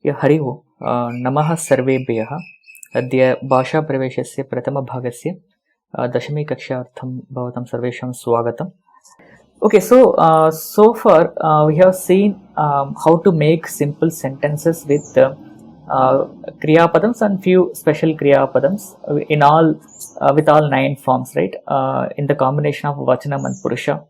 हरि ओम्। नमः सर्वेभ्यः। अद्य भाषाप्रवेशस्य प्रथमभागस्य दशमी कक्षार्थं भवतां सर्वेषां स्वागतम्। Okay, so far we have seen how to make simple sentences with kriya padams and few special kriya padams in all with all 9 forms, right? In the combination of vachanam and purusha.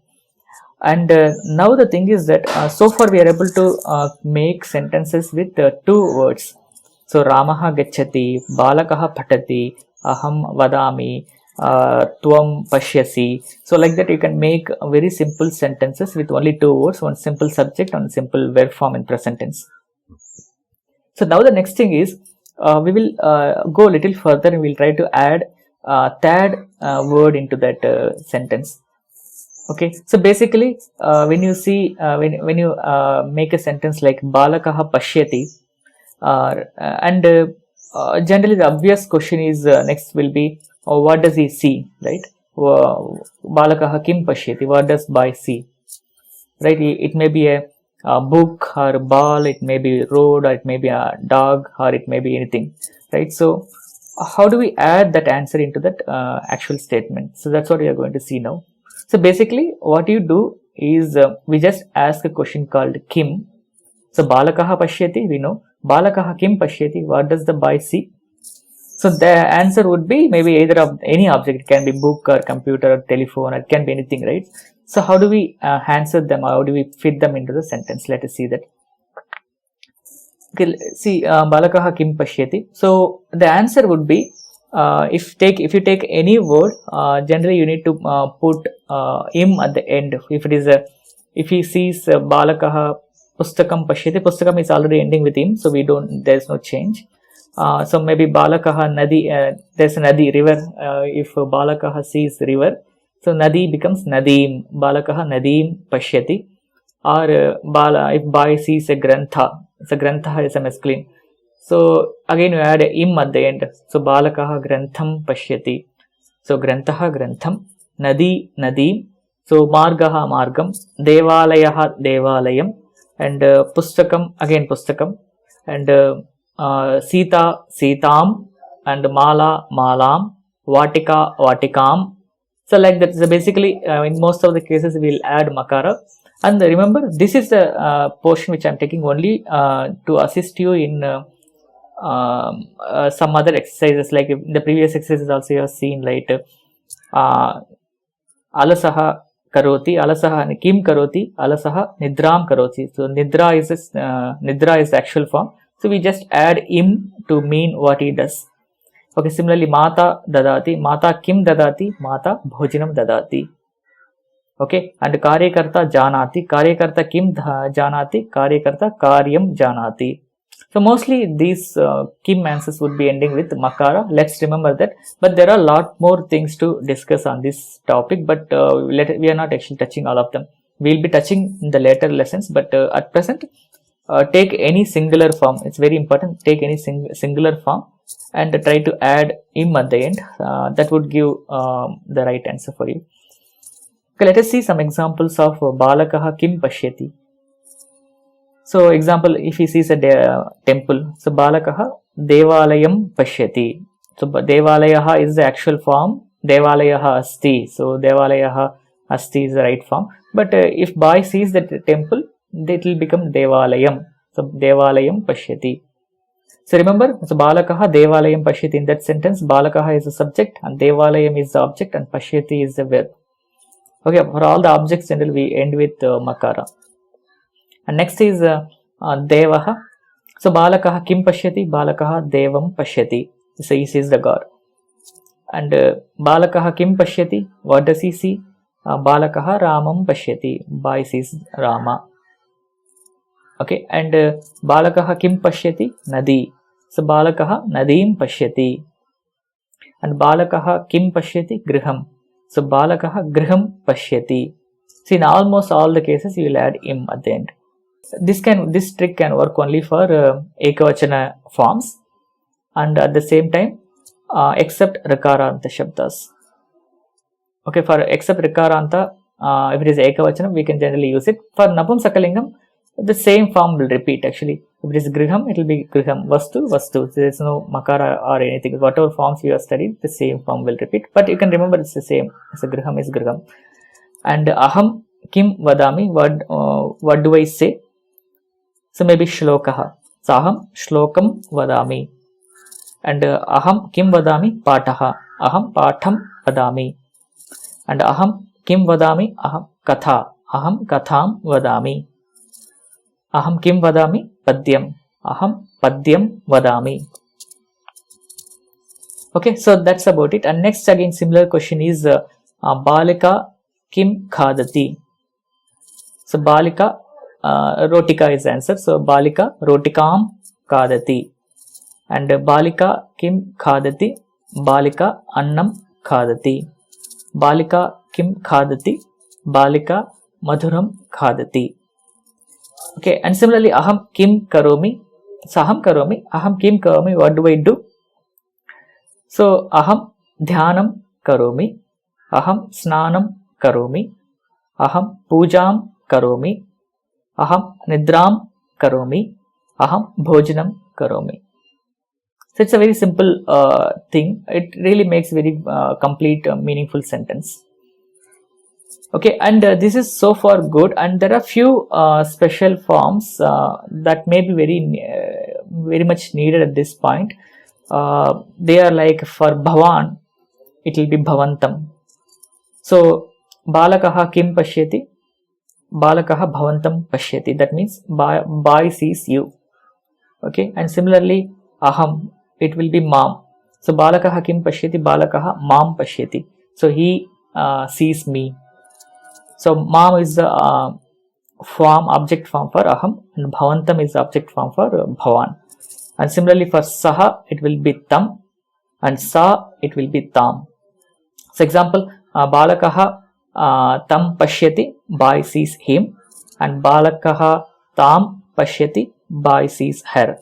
And now the thing is that so far we are able to make sentences with 2 words. So Ramaha gacchati, Balakaha patati, Aham vadami, Tvam pashyasi. So like that you can make very simple sentences with only 2 words, one simple subject and simple verb form in present tense. So now the next thing is we will go a little further and we'll try to add third word into that sentence. Okay, so basically when you see when you make a sentence like Balakaha pashyati, and generally the obvious question is next will be what does he see, right? Balakaha kim pashyati, what does boy see, right? It may be a book or a ball, it may be road, or it may be a dog, or it may be anything, right? So how do we add that answer into that actual statement? So that's what we are going to see now. So basically what you do is we just ask a question called kim. So Balakaha pashyati, we know. Balakaha kim pashyati, what does the boy see? So the answer would be maybe either of any object. It can be book or computer or telephone, or it can be anything, right? So how do we answer them? How do we fit them into the sentence? Let us see that. Okay, see Balakaha kim pashyati. So the answer would be if you take any word, generally you need to put im at the end. If it is if he sees Balakaha pustakam pashyati, pustakam is already ending with im, so there's no change. So maybe Balakaha nadi, there's a nadi, river. If Balakaha sees river, so nadi becomes nadim. Balakaha nadim pashyati. Or if boy sees a grantha, so grantha is a masculine. So again you add im at the end. So Balakaha grantham pashyati. So grantaha grantham, nadi nadim. So margaha margam, devalayaha devalayam, and pustakam again pustakam, and Sita sitam, and mala malam, vatika vatikam. So like that. So basically in most of the cases we will add makara. And remember, this is the portion which I am taking only to assist you in some other exercises. Like in the previous exercises also you have seen, like alasaha karoti, alasaha kim karoti, alasaha nidram karoti. So nidra is the actual form. So we just add im to mean what he does. Okay, similarly mata dadati, mata kim dadati, mata bhojanam dadati. Okay, and karyakarta janati, karyakarta kim janati, karyakarta karyam janati. So mostly these kim answers would be ending with makara. Let's remember that. But there are a lot more things to discuss on this topic, but we are not actually touching all of them. We'll be touching in the later lessons, but at present take any singular form. It's very important. Take any singular form and try to add im at the end. That would give the right answer for you. Okay, let us see some examples of Balakaha kim pashyati. So example, if he sees a temple, so Balakaha devalayam pashyati. So devalayaha is the actual form, devalayaha asti. So devalayaha asti is the right form. But if boy sees the temple, it will become devalayam. So devalayam pashyati. So remember, so Balakaha devalayam pashyati. In that sentence, Balakaha is the subject and devalayam is the object and pashyati is the verb. Okay, for all the objects generally we end with makara. And next is devaha. So Balakaha kim pashyati, Balakaha devam pashyati. So he sees the god. And Balakaha kim pashyati, what does he see? Balakaha ramam pashyati, boy sees Rama. Okay, and Balakaha kim pashyati, nadi. So Balakaha nadim pashyati. And Balakaha kim pashyati, griham. So Balakaha griham pashyati. See, in almost all the cases you will add im at the end. This trick can work only for ekavachana forms, and at the same time except rikaranta shabdas. Okay, for except rikaranta, if it is ekavachanam we can generally use it. For napumsakalingam the same form will repeat actually. If it is griham, it will be griham. Vastu, vastu. There is no makara or anything. Whatever forms you have studied, the same form will repeat. But you can remember it's the same. So griham is griham. And aham kim vadami. What do I say? So maybe shlokaha. So aham shlokam vadami. And aham kim vadami? Pataha. Aham patham vadami. And aham kim vadami? Aham katha. Aham katham vadami. Aham kim vadami? Padyam. Aham padyam vadami. Okay, so that's about it. And next again similar question is balika kim khadati. So balika rotika is the answer. So balika rotikam khadati. And balika kim khadati? Balika annam khadati. Balika kim khadati? Balika madhuram khadati. Okay, and similarly aham kim karomi. So aham karomi, aham kim karomi, what do I do? So aham dhyanam karomi, aham snanam karomi, aham pujam karomi, aham nidram karomi, aham bhojanam karomi. So it's a very simple thing. It really makes very complete meaningful sentence. Okay, and this is so far good, and there are few special forms that may be very much needed at this point. They are like for bhavan, it will be bhavantam. So balakaha kim pashyati? Balakaha bhavantam pashyati. That means boy sees you. Okay, and similarly aham, it will be mam. So balakaha kim pashyati? Balakaha mam pashyati. So he sees me. So mam is the object form for aham, and bhavantam is the object form for bhavan. And similarly for saha, it will be tam, and sa, it will be tam. So example, balakaha tam pashyati, boy sees him, and balakaha tam pashyati, boy sees her.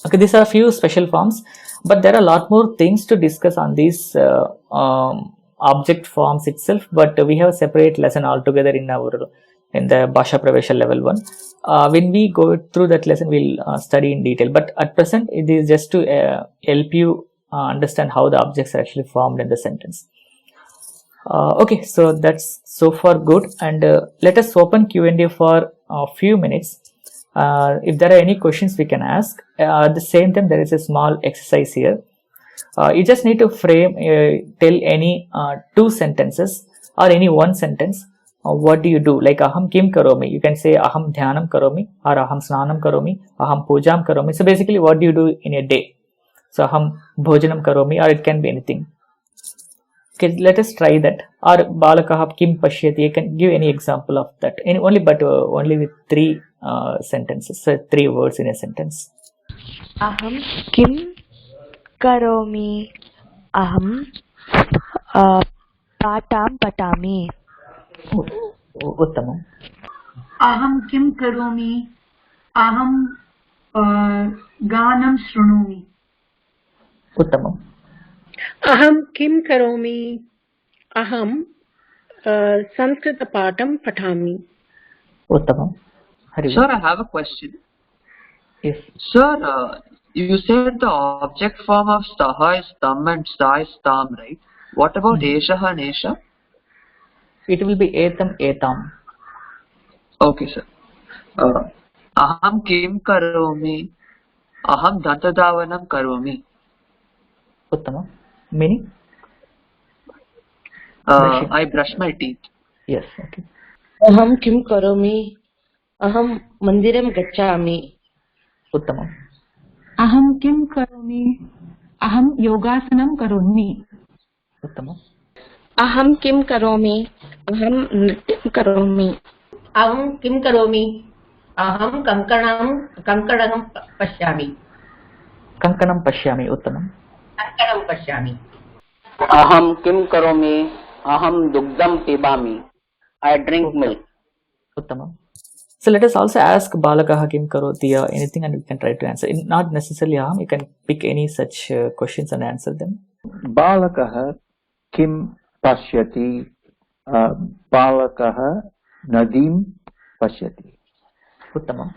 Okay, these are a few special forms, but there are a lot more things to discuss on these object forms itself, but we have a separate lesson altogether in the Bhasha Pravesha level 1. When we go through that lesson, we'll study in detail, but at present it is just to help you understand how the objects are actually formed in the sentence. Okay, so that's so far good, and let us open Q&A for a few minutes. If there are any questions we can ask. At the same time, there is a small exercise here. You just need to tell any two sentences or any one sentence. What do you do? Like aham kim karomi, you can say aham dhyanam karomi, or aham snanam karomi, aham pujam karomi. So basically what do you do in a day? So aham bhojanam karomi, or it can be anything. Okay, let us try that. Or balakaha kim pashyati, you can give any example of that. Only with three sentences, so 3 words in a sentence. Aham kim karomi, aham patam patami. Uttamam. Aham kim karomi, aham ganam shrunumi. Uttamam. Aham kim karomi, aham Sanskrit patam patami. Uttamam. Sir, I have a question. Yes. Sir, you said the object form of staha is tam and sta is tam, right? What about eshaha and esha? It will be etam, etam. Okay, sir. Aham kim karomi, aham dantadavanam karomi. Uttamam. Meaning? I brush my teeth. Yes, okay. Aham kim karomi, aham mandiram gacchami. Uttamam. Aham kim karomi, aham yogasanam karomi. Uttamam. Aham kim karomi, aham nrityam karomi. Aham kim karomi, aham kankanam pashyami. Kankanam pashyami. Uttamam. Kankanam pashyami. Aham kim karomi, aham dugdam pibami. I drink milk. Uttamam. So let us also ask balakaha kim karoti or anything, and we can try to answer. Not necessarily aham, you can pick any such questions and answer them. Balakaha kim pashyati, balakaha nadim pashyati. उत्तमम्.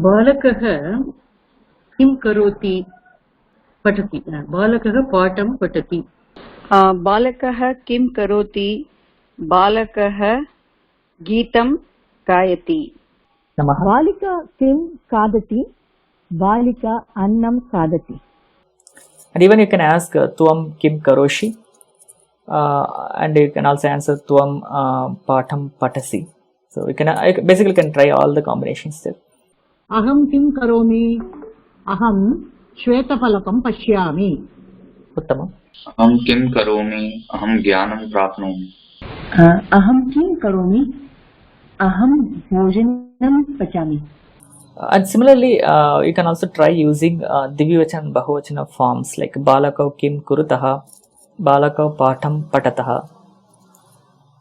बालकः किं करोति पठति बालकः पाठं पठति बालकः किं करोति? बालकः गीतं गायति. नमः. बालिका किं खादति? बालिका अन्नं खादति. And even you can ask Tvam Kim Karoshi, and you can also answer Tvam Patham Patasi. So you can basically can try all the combinations there. अहं किं करोमि? अहं श्वेतफलकं पश्यामि. उत्तमम्. अहं किं करोमि? अहं ज्ञानं प्राप्नोमि. अहं किं करोमि? अहं भोजनं पचामि. And similarly, you can also try using Divyavachana and Bahuvachana forms like Balakau Kim Kurutaha, Balakau Patham Patataha.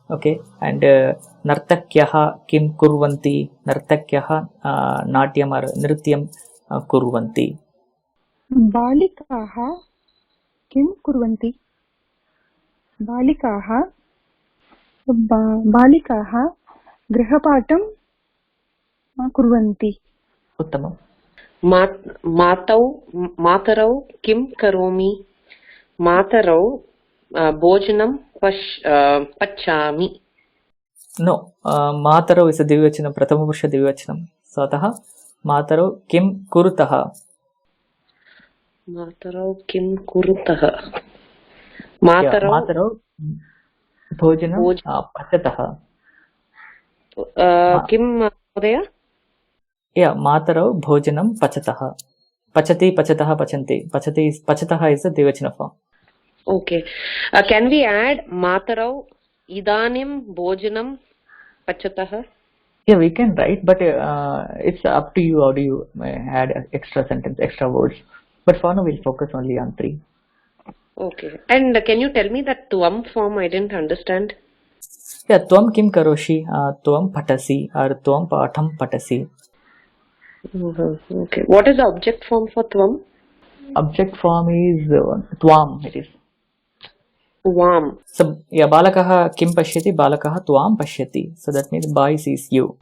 Okay, and Nartakyaha Kim Kurvanti, Nartakyaha Natyam or Nrityam Kurvanti. बालिकाः किं कुर्वन्ति? बालिकाः गृहपाठं कुर्वन्ति. उत्तमम्. मातरौ किं करोमि? मातरौ भोजनं पचामि. No, Matarau is a Divyavachanam, Prathama Purusha Divyavachanam. So ataha Matarau Kim Kurutaha. मातरौ किं कुरुतः? मातरौ Bhojanam Pachataha. किं महोदय? Yeah, Matarau Bhojanam Pachataha. Pachati, Pachataha, Pachanti. Pachataha is a Divyavachana form. Okay. Can we add Matarau Idanim Bhojanam Pachatah? Yeah, we can write, but it's up to you how do you add extra sentence, extra words. But for now, we'll focus only on 3. Okay. And can you tell me that Tvam form? I didn't understand. Yeah, Tvam Kim Karoshi, Tvam Patasi, or Tvam Patham Patasi. Okay. What is the object form for Tvam? Object form is Tvam, it is. Tvam. So, yeah, Balakaha Kim Pashyati, Balakaha Tvam Pashyati. So that means boy sees you.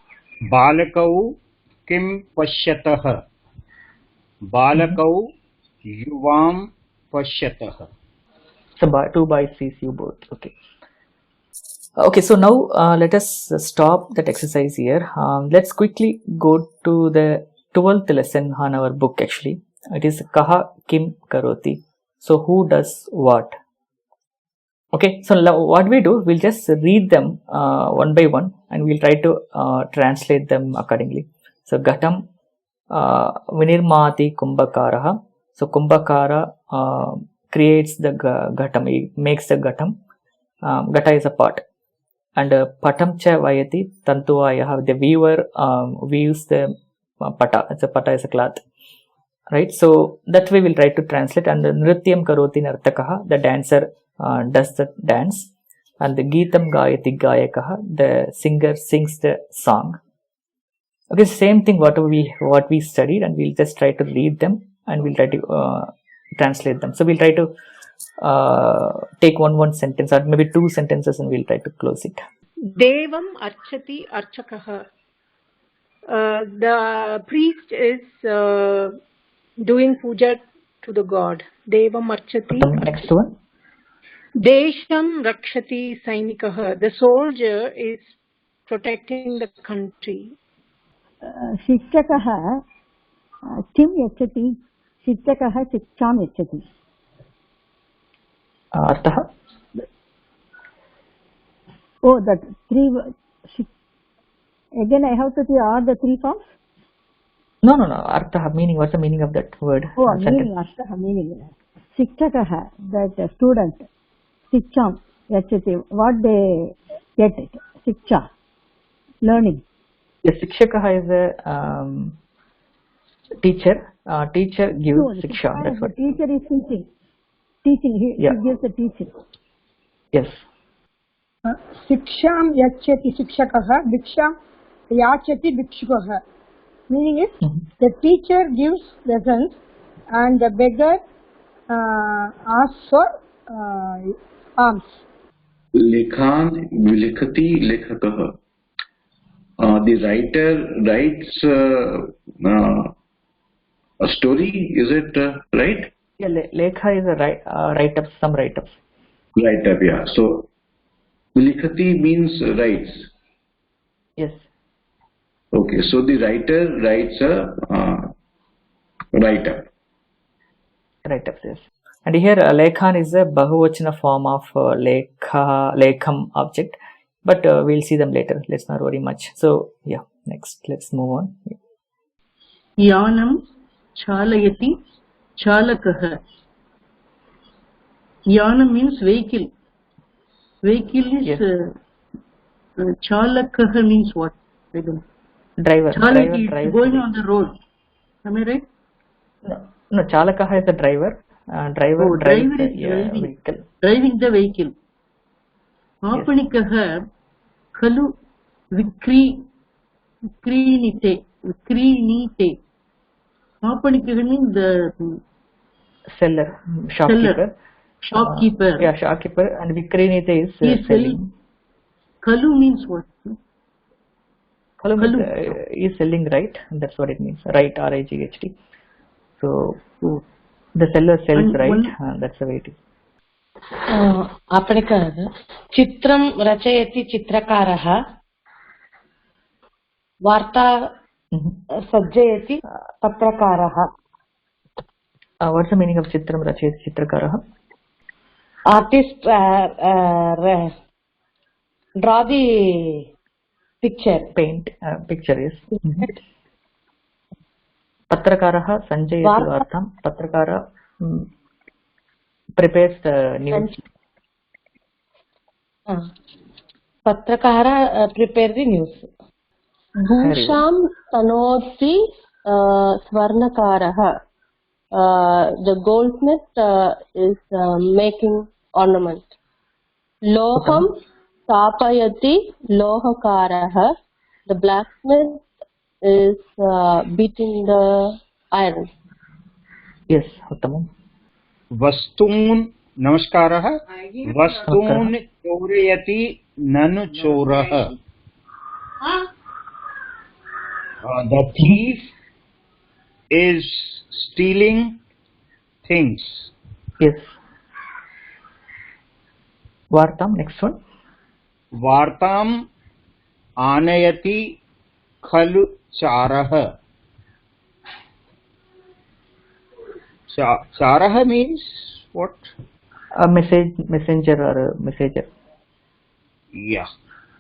बालकौ किं पश्यतः? बालकौ युवां पश्यतः. So two boys sees you both. Okay. Okay, so now let us stop that exercise here. Let's quickly go to the 12th lesson on our book actually. It is Kaha Kim Karoti. So who does what? Okay, so what we do, we'll just read them one by one and we'll try to translate them accordingly. So Ghatam Vinirmati Kumbhakaraha. So Kumbhakara creates the Ghatam, he makes the Ghatam. Ghata is a pot. And Patam cha Vayati Tantuvayaha, the weaver weaves the pata. It's a pata is a cloth. Right, so that way we'll try to translate. And the Nrityam Karoti Nartakaha, the dancer does the dance. And the Geetam Gayati Gayakaha, the singer sings the song. Okay, same thing what we studied, and we'll just try to read them and we'll try to translate them. So we'll try to take one sentence or maybe 2 sentences and we'll try to close it. Devam Archati Archakaha. The priest is doing puja to the god. Devam Archati. Next one. Desham Rakshati Sainikaha. The soldier is protecting the country. शिक्षकः किं यच्छति? शिक्षकः शिक्षां यच्छति. अर्थः? Oh, that 3. Again, I have to see all the 3 forms? No. Artha, meaning. What's the meaning of that word? Oh, meaning. Artha, meaning. Shikshakah, that student. Shiksham, yachati. What they get it? Shiksha, learning. The Shikshakah is a teacher. Teacher gives Shiksha. That's what. Teacher is teaching. Teaching, he gives the teaching. Yes. Shiksham yachati shikshakah, bhiksham yachati bhikshukah. Meaning is the teacher gives lessons and the beggar asks for alms. लेखान लिखति लेखकः. the writer writes a story. Is it right? Yeah, lekha is a write-up, some write-ups. Write-up, yeah. So likhati means writes. Yes. Okay, so the writer writes a write-up. Write-ups, yes. And here lekhan is a bahuvachana form of lekham object, but we'll see them later. Let's not worry much. So yeah, next let's move on. यानं चालयति चालकः. Yanam means vehicle. Vehicle is Yes. Chalakah means what? Driver. Chalaki Driver is going on the road. Am I right? No, chalakah is a driver. Driver drives driver the is driving. vehicle. Driving the vehicle. Apanikah khalu vikrinite. Apanikah means the Seller, shopkeeper. Shopkeeper. Yeah, shopkeeper. And vikrinite is He is selling. Kalu means what? Kalu means is selling, right? That's what it means. Right, R-I-G-H-T. So the seller sells, And right? That's the way it is. आपणिकः चित्रं रचयति चित्रकारः. वार्ता सज्जयति पत्रकारः. What's the meaning of chitram rachayati chitrakarah? Artist draw the picture. Paint picture, yes. Patrakarah sanjayati vartam. Patrakara prepares the news. Patrakara prepare the news. Bhusham tanoti swarnakarah. The goldsmith is making ornament. Loham tapayati lohakarah. The blacksmith is beating the iron. Yes, uttamam. वस्तून् नमस्कारः. वस्तून् चोरयति ननु चोरः. The thief is stealing things. Yes. Vartam, next one. Vartam anayati khalu charah. Charah means what? A messenger or a messenger. Yeah,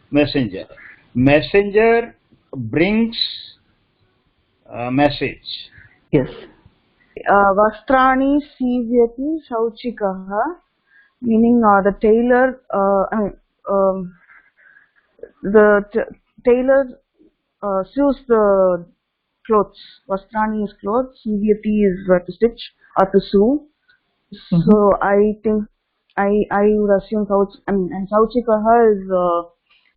messenger. Messenger brings a message. Yes. Vastrani sivyati shauchikaha, meaning the tailor, tailor sews the clothes. Vastrani is clothes, sivyati is to stitch or to sew. So I think I would assume and shauchikaha is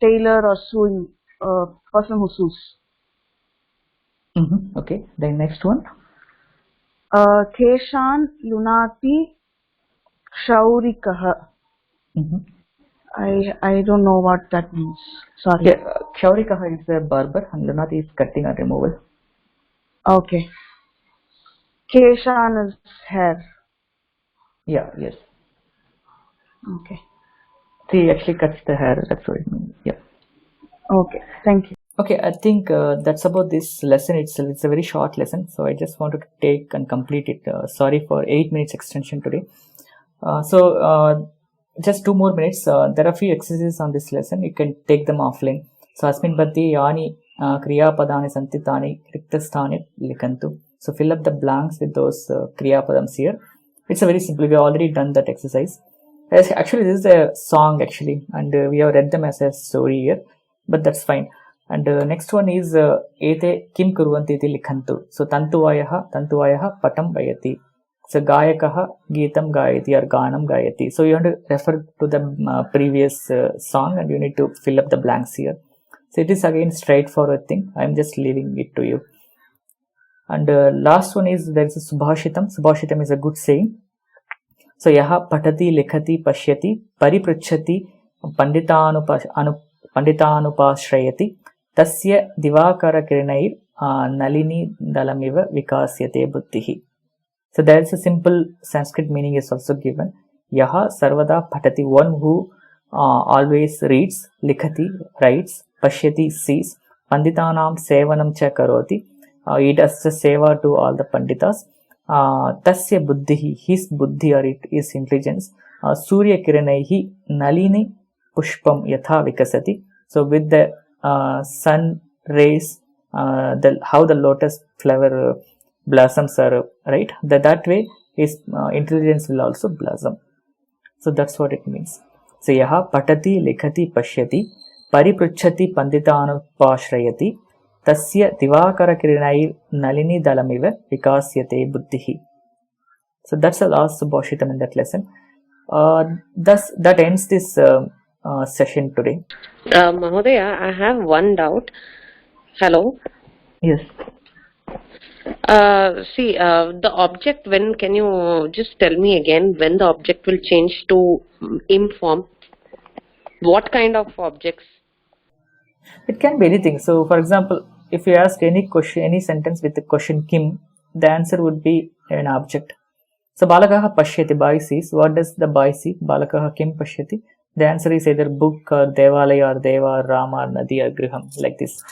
tailor or sewing person who sews. Okay, then next one. Keshan lunati kshaurikaha. I don't know what that means. Sorry. Yeah, kshaurikaha is a barber and lunati is cutting or removal. Okay. Keshan is hair. Yeah, yes. Okay. He actually cuts the hair, that's what it means. Yeah. Okay, thank you. Okay, I think that's about this lesson itself. It's a very short lesson, so I just wanted to take and complete it. Sorry for 8 minutes extension today. Just 2 more minutes. There are a few exercises on this lesson. You can take them offline. So, asmin bhatti yani kriya padani santi tani riktasthane likhantu. So, fill up the blanks with those kriya padams here. It's a very simple. We have already done that exercise. Actually, this is a song actually, and we have read them as a story here, but that's fine. And next one is ete kim kurvanti iti likhantu. So tantuvayaha patam vayati. So gayakaha geetam gayati or ganam gayati. So you have to refer to the previous song and you need to fill up the blanks here. So it is again straightforward thing. I am just leaving it to you. And last one is there is a subhashitam. Subhashitam is a good saying. So yaha patati likhati pashyati paripruchhati panditanupashrayati तस्य दिवाकरकिरणैर् नलिनी दलमिव विकास्यते बुद्धिः. So there is a simple Sanskrit meaning is also given. Yaha sarvada patati, one who always reads, likhati writes, pashyati sees, panditanam sevanam cha karoti, he does the seva to all the panditas. Tasya buddhihi, his buddhi or his intelligence, surya kiranaihi nalini pushpam yatha vikasati. So with the sun rays, how the lotus flower blossoms are, right, that way his intelligence will also blossom. So that's what it means. So yaha patati likhati pashyati paripruchhati panditaanupashrayati tasya divakara kiranai nalini dalamiva vikasyate buddhihi. So that's the last Subhashitam in that lesson. Thus that ends this session today. Mahodaya, I have one doubt. Hello? Yes. See, the object, when, can you just tell me again when the object will change to im form? What kind of objects? It can be anything. So for example, if you ask any question, any sentence with the question kim, the answer would be an object. So balakaha pashyati, boy sees. What does the boy see? Balakaha kim pashyati. The answer is either book or devalaya or deva or rama or nadi or griham, like this.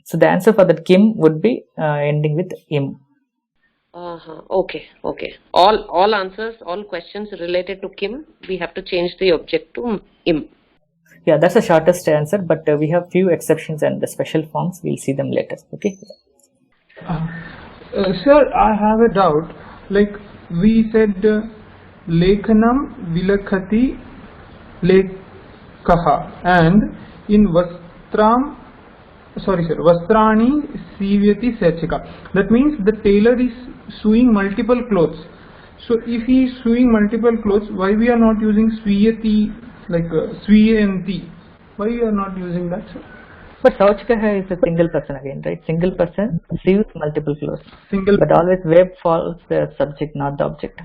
So the answer for that kim would be ending with im. Okay. All answers, all questions related to kim, we have to change the object to im. Yeah, that's the shortest answer, but we have few exceptions and the special forms. We'll see them later. Okay. Sir, I have a doubt. Like we said, lekhanam vilakhati lekhaha, and in vastrani sivyati sechika. That means the tailor is sewing multiple clothes. So if he is sewing multiple clothes, why we are not using sviyati, like sviyanti? Why we are not using that, sir? But Sauchikaha is a single person again, right? Single person sews multiple clothes. Single. But always verb follows the subject, not the object.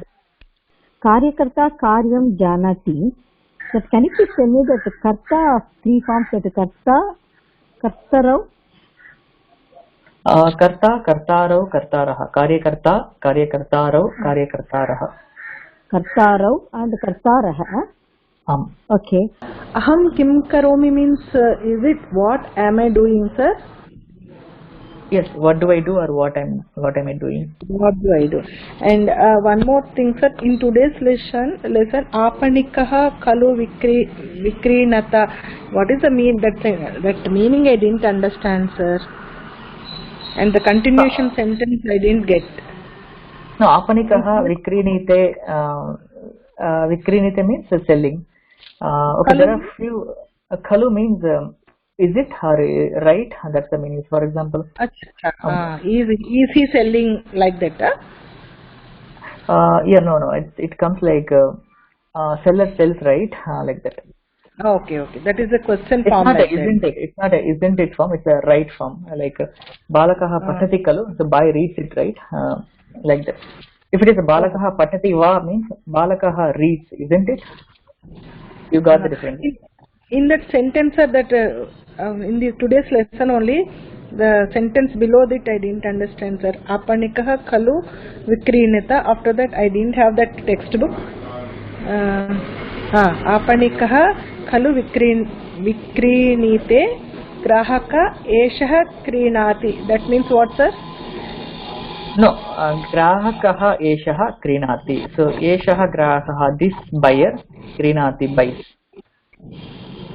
Karyakarta karyam janati. But can you please tell me that the karta of three forms, that the karta, kartarau? Karta, kartarau, kartaraha. Karyakarta, karyakartarau, karyakartaraha. Kartarau and kartaraha. Okay. Aham kim karomi means, is it what am I doing, sir? Yes, what do I do or what am I doing? What do I do? And one more thing, sir. In today's lesson, apanikaha kalu vikrinata. What is the mean? That meaning I didn't understand, sir. And the continuation sentence I didn't get. No, apanikaha vikrinite. Vikrinite means selling. Okay, Kalu? there are few. Kalu means is it right? That's the meaning. For example, is he selling like that? Yeah, no. It comes like seller sells, right? Like that. Okay. That is the question It's form. not like isn't it? It's not isn't it form. It's a right form. Like balakaha patati kalu. So boy reads it, right? Like that. If it is balakaha patati va means balakaha reads, isn't it? You got the difference. In that sentence, sir, that in the today's lesson only, the sentence below that I didn't understand, sir. Apanikaha kalu vikrinita. After that I didn't have that textbook. Apanikaha kalu vikrinite grahaka eshaha krinati. That means what, sir? No, grahakaha eshaha krinati. So eshaha grahakaha, this buyer, krinati buys.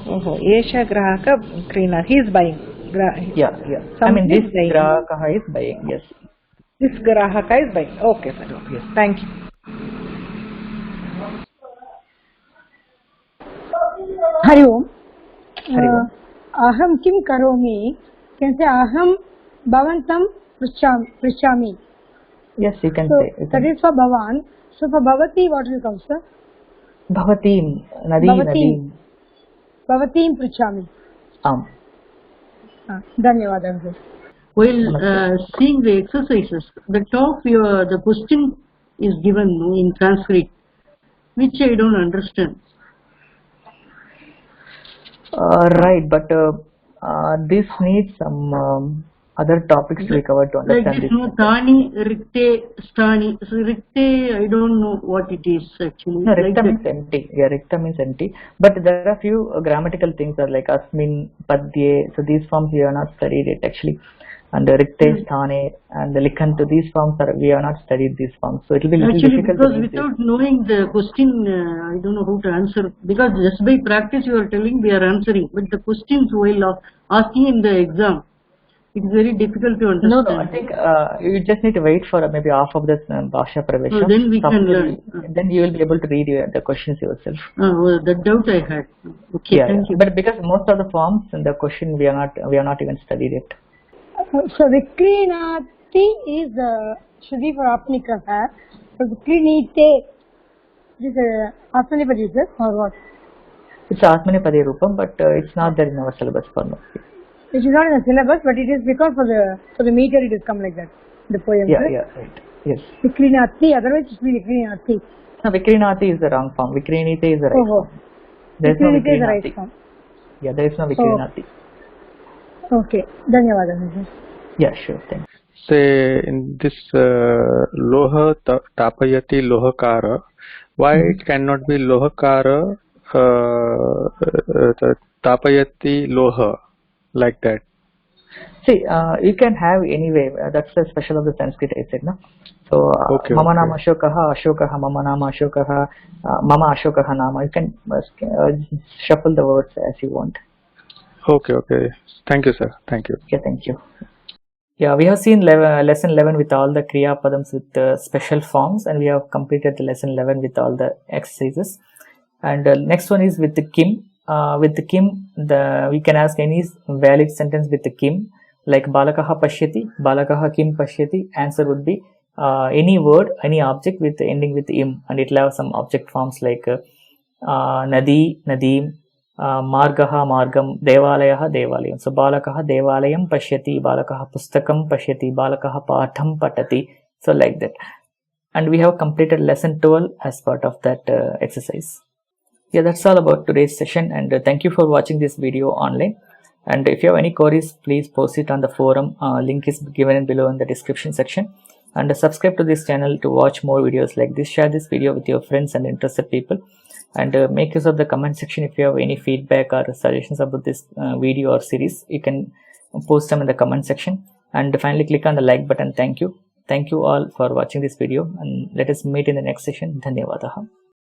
Esha grahaka krinati. He is buying. Yeah. I mean this grahakaha is buying. Yes. This grahaka is buying. Okay, sir. Yes. Thank you. Hari Om. Aham kim karomi. Can say aham bhavantam prishami. Yes, you can So say. that is for Bhavan. So for Bhavati, what will come, sir? Bhavatim, Nadim. Bhavatim Prichami. Dhanyavadah, sir. While seeing the exercises, the question is given in Sanskrit, which I don't understand. Right, but this needs some other topics to be covered to Like understand this, this. no, Tani, Rikte, Stani. So Rikte, I don't know what it is actually. No, Like rikta that. means empty. Yeah, rikta means empty. But there are few grammatical things that like asmin, padye. So these forms we have not studied it actually. And the rikte, sthane, and the likhantu. These forms are we have not studied these forms. So it will be little Actually, difficult because to read without knowing the question, I don't know how to answer. Because just by practice, you are telling we are answering, but the questions while asking in the exam, it's very difficult to understand. No, I think you just need to wait for maybe half of this Bhasha Pravesha. So then we can After learn. Then you will be able to read the questions yourself. Well, that doubt I had. Okay, Yeah, thank you. But because most of the forms in the question we are not even studied it. So Vikrinati is Shruti for Apnikaha. So Vikrinite is Atmanipadi, is it? Or what? It's Atmanipadi Rupam, but it's not there in our syllabus for now. It is not in the syllabus, but it is because for the meter it has come like that. The poem. Yeah, right? yeah, right. Yes. Vikrinati, otherwise it should be Vikrinati. No, Vikrinati is the wrong form. Vikrinite is the right Oh, form. There is no Vikrinite is the Vikrinati. right form. Yeah, there is no Vikrinati. Okay. Dhanyavada. Yeah, sure. Thanks. Say in this loha tapayati lohakara, why it cannot be lohakara tapayati loha like that? See, you can have anyway. That's the special of the Sanskrit, I said, no? So, mama nama Ashokaha, Ashokaha, mama nama Ashokaha, mama Ashokaha nama. You can shuffle the words as you want. Okay. Thank you, sir. Thank you. Yeah, thank you. Yeah, we have seen lesson 11 with all the Kriya Padams with the special forms, and we have completed the lesson 11 with all the exercises. And next one is with the Kim. With the Kim, we can ask any valid sentence with the Kim, like Balakaha Pashyati, Balakaha Kim Pashyati. Answer would be any word, any object with ending with im, and it will have some object forms like Nadi, Nadim, Margaha, Margam, Devalayaha, Devalayam. So Balakaha Devalayam Pashyati, Balakaha Pustakam Pashyati, Balakaha Patham Patati. So like that. And we have completed lesson 12 as part of that exercise. Yeah, that's all about today's session, and thank you for watching this video online. And if you have any queries, please post it on the forum. Link is given below in the description section. And subscribe to this channel to watch more videos like this. Share this video with your friends and interested people. And make use of the comment section if you have any feedback or suggestions about this video or series. You can post them in the comment section. And finally, click on the like button. Thank you. Thank you all for watching this video, and let us meet in the next session. Dhanyavadaha.